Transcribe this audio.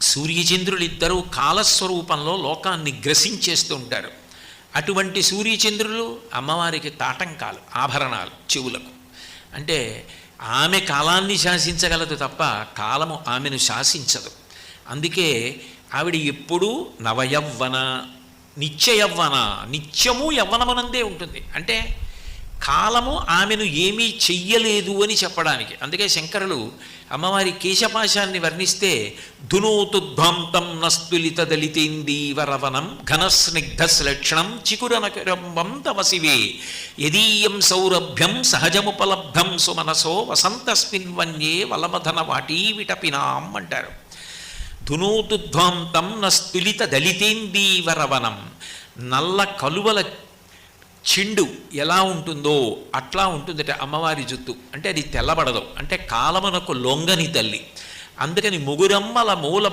సూర్యచంద్రులిద్దరూ కాలస్వరూపంలో లోకాన్ని గ్రసించేస్తూ ఉంటారు. అటువంటి సూర్యచంద్రులు అమ్మవారికి తాటంకాలు, ఆభరణాలు చెవులకు. అంటే ఆమె కాలాన్ని శాసించగలదు తప్ప కాలము ఆమెను శాసించదు. అందుకే ఆవిడ ఎప్పుడూ నవయవ్వన, నిత్యయవ్వన, నిత్యము యవ్వనమునందే ఉంటుంది. అంటే కాలము ఆమెను ఏమీ చెయ్యలేదు అని చెప్పడానికి. అందుకే శంకరులు అమ్మవారి కేశపాశాన్ని వర్ణిస్తే ధునోతుధ్వాంతం నస్తులిత దళితేందీవరవనం ఘనస్నిగ్ధశ్లక్షణం చికురనకరంబం తవ శివే యదీయం సౌరభ్యం సహజముపలబ్ధం సుమనసో వసంతస్మిన్ వన్యే వలమధన వాటీ విటపినాం అంటారు. ధునోతుధ్వాంతం నస్తులిత దళితేందీవరవనం, నల్ల కలువల చిండు ఎలా ఉంటుందో అట్లా ఉంటుందట అమ్మవారి జుత్తు. అంటే అది తెల్లబడదు, అంటే కాలమునకు లొంగని తల్లి. అందుకని ముగురమ్మల మూల